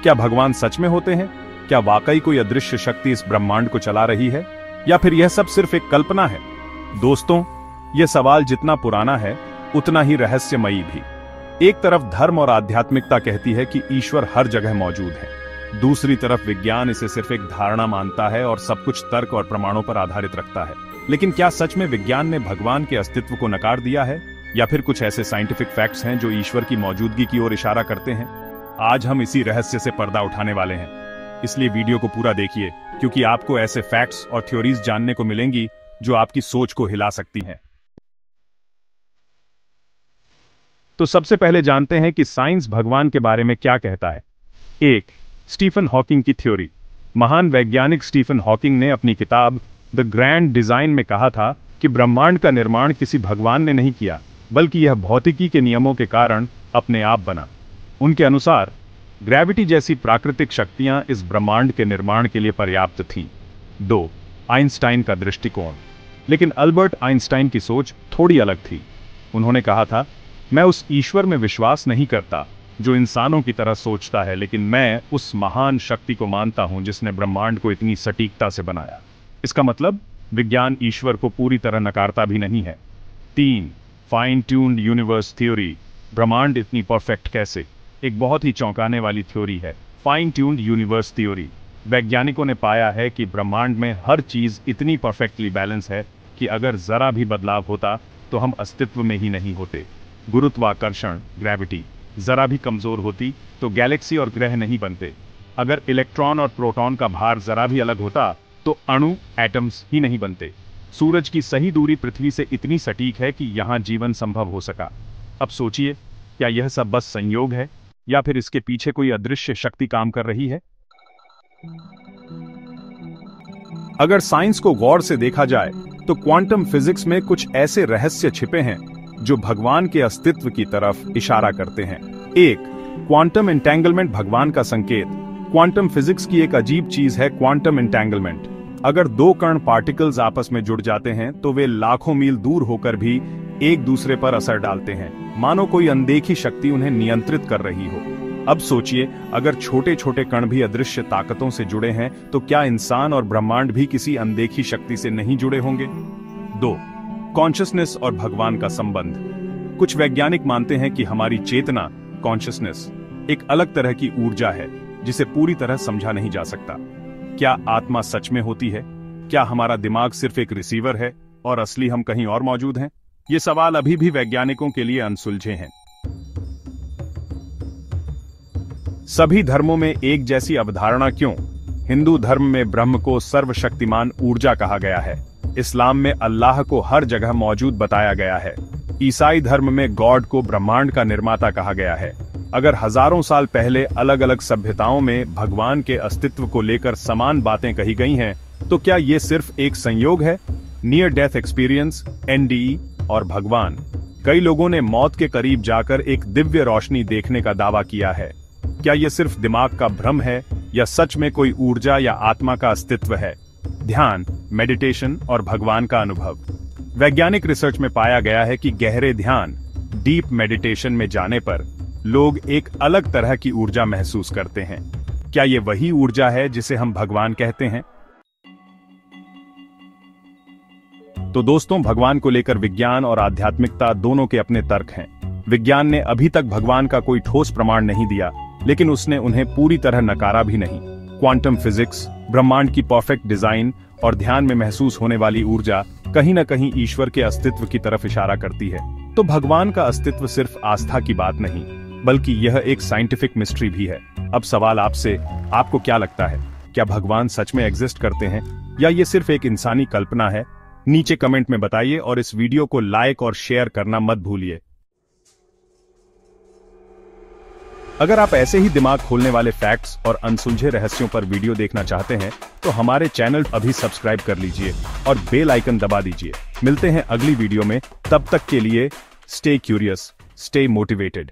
क्या भगवान सच में होते हैं? क्या वाकई कोई अदृश्य शक्ति इस ब्रह्मांड को चला रही है, या फिर यह सब सिर्फ एक कल्पना है? दोस्तों, यह सवाल जितना पुराना है उतना ही रहस्यमयी भी। एक तरफ धर्म और आध्यात्मिकता कहती है कि ईश्वर हर जगह मौजूद है, दूसरी तरफ विज्ञान इसे सिर्फ एक धारणा मानता है और सब कुछ तर्क और प्रमाणों पर आधारित रखता है। लेकिन क्या सच में विज्ञान ने भगवान के अस्तित्व को नकार दिया है, या फिर कुछ ऐसे साइंटिफिक फैक्ट्स हैं जो ईश्वर की मौजूदगी की ओर इशारा करते हैं? आज हम इसी रहस्य से पर्दा उठाने वाले हैं, इसलिए वीडियो को पूरा देखिए, क्योंकि आपको ऐसे फैक्ट्स और थ्योरीज जानने को मिलेंगी जो आपकी सोच को हिला सकती हैं। तो सबसे पहले जानते हैं कि साइंस भगवान के बारे में क्या कहता है। 1. स्टीफन हॉकिंग की थ्योरी। महान वैज्ञानिक स्टीफन हॉकिंग ने अपनी किताब द ग्रैंड डिजाइन में कहा था कि ब्रह्मांड का निर्माण किसी भगवान ने नहीं किया, बल्कि यह भौतिकी के नियमों के कारण अपने आप बना। उनके अनुसार ग्रेविटी जैसी प्राकृतिक शक्तियां इस ब्रह्मांड के निर्माण के लिए पर्याप्त थीं। 2. आइंस्टाइन का दृष्टिकोण। लेकिन अल्बर्ट आइंस्टाइन की सोच थोड़ी अलग थी। उन्होंने कहा था, मैं उस ईश्वर में विश्वास नहीं करता जो इंसानों की तरह सोचता है, लेकिन मैं उस महान शक्ति को मानता हूं जिसने ब्रह्मांड को इतनी सटीकता से बनाया। इसका मतलब विज्ञान ईश्वर को पूरी तरह नकारता भी नहीं है। 3. Fine tuned universe theory. ब्रह्मांड इतनी परफेक्ट कैसे? एक बहुत ही चौंकाने वाली थ्योरी है फाइन ट्यून्ड यूनिवर्स थ्योरी। वैज्ञानिकों ने पाया है कि ब्रह्मांड में हर चीज इतनी परफेक्टली बैलेंस है कि अगर जरा भी बदलाव होता तो हम अस्तित्व में ही नहीं होते। गुरुत्वाकर्षण ग्रेविटी जरा भी कमजोर होती तो गैलेक्सी और ग्रह नहीं बनते। अगर इलेक्ट्रॉन और प्रोटॉन का भार जरा भी अलग होता तो अणु एटम्स ही नहीं बनते। सूरज की सही दूरी पृथ्वी से इतनी सटीक है कि यहां जीवन संभव हो सका। अब सोचिए, क्या यह सब बस संयोग है, या फिर इसके पीछे कोई अदृश्य शक्ति काम कर रही है? अगर साइंस को गौर से देखा जाए तो क्वांटम फिजिक्स में कुछ ऐसे रहस्य छिपे हैं जो भगवान के अस्तित्व की तरफ इशारा करते हैं। 1. क्वांटम एंटेंगलमेंट भगवान का संकेत। क्वांटम फिजिक्स की एक अजीब चीज है क्वांटम एंटेंगलमेंट। अगर दो कण पार्टिकल्स आपस में जुड़ जाते हैं तो वे लाखों मील दूर होकर भी एक दूसरे पर असर डालते हैं, मानो कोई अनदेखी शक्ति उन्हें नियंत्रित कर रही हो। अब सोचिए, अगर छोटे छोटे कण भी अदृश्य ताकतों से जुड़े हैं तो क्या इंसान और ब्रह्मांड भी किसी अनदेखी शक्ति से नहीं जुड़े होंगे? 2. कॉन्शियसनेस और भगवान का संबंध। कुछ वैज्ञानिक मानते हैं कि हमारी चेतना कॉन्शियसनेस एक अलग तरह की ऊर्जा है जिसे पूरी तरह समझा नहीं जा सकता। क्या आत्मा सच में होती है? क्या हमारा दिमाग सिर्फ एक रिसीवर है और असली हम कहीं और मौजूद हैं? ये सवाल अभी भी वैज्ञानिकों के लिए अनसुलझे हैं। सभी धर्मों में एक जैसी अवधारणा क्यों? हिंदू धर्म में ब्रह्म को सर्वशक्तिमान ऊर्जा कहा गया है। इस्लाम में अल्लाह को हर जगह मौजूद बताया गया है। ईसाई धर्म में गॉड को ब्रह्मांड का निर्माता कहा गया है। अगर हजारों साल पहले अलग अलग सभ्यताओं में भगवान के अस्तित्व को लेकर समान बातें कही गई हैं, तो क्या ये सिर्फ एक संयोग है? नियर डेथ एक्सपीरियंस NDE और भगवान। कई लोगों ने मौत के करीब जाकर एक दिव्य रोशनी देखने का दावा किया है। क्या यह सिर्फ दिमाग का भ्रम है, या सच में कोई ऊर्जा या आत्मा का अस्तित्व है? ध्यान, मेडिटेशन और भगवान का अनुभव। वैज्ञानिक रिसर्च में पाया गया है कि गहरे ध्यान डीप मेडिटेशन में जाने पर लोग एक अलग तरह की ऊर्जा महसूस करते हैं। क्या यह वही ऊर्जा है जिसे हम भगवान कहते हैं? तो दोस्तों, भगवान को लेकर विज्ञान और आध्यात्मिकता दोनों के अपने तर्क हैं। विज्ञान ने अभी तक भगवान का कोई ठोस प्रमाण नहीं दिया, लेकिन उसने उन्हें पूरी तरह नकारा भी नहीं। क्वांटम फिजिक्स, ब्रह्मांड की परफेक्ट डिजाइन और ध्यान में महसूस होने वाली ऊर्जा कहीं न कहीं ईश्वर के अस्तित्व की तरफ इशारा करती है। तो भगवान का अस्तित्व सिर्फ आस्था की बात नहीं, बल्कि यह एक साइंटिफिक मिस्ट्री भी है। अब सवाल आपसे, आपको क्या लगता है? क्या भगवान सच में एग्जिस्ट करते हैं, या ये सिर्फ एक इंसानी कल्पना है? नीचे कमेंट में बताइए और इस वीडियो को लाइक और शेयर करना मत भूलिए। अगर आप ऐसे ही दिमाग खोलने वाले फैक्ट्स और अनसुलझे रहस्यों पर वीडियो देखना चाहते हैं तो हमारे चैनल अभी सब्सक्राइब कर लीजिए और बेल आइकन दबा दीजिए। मिलते हैं अगली वीडियो में, तब तक के लिए स्टे क्यूरियस, स्टे मोटिवेटेड।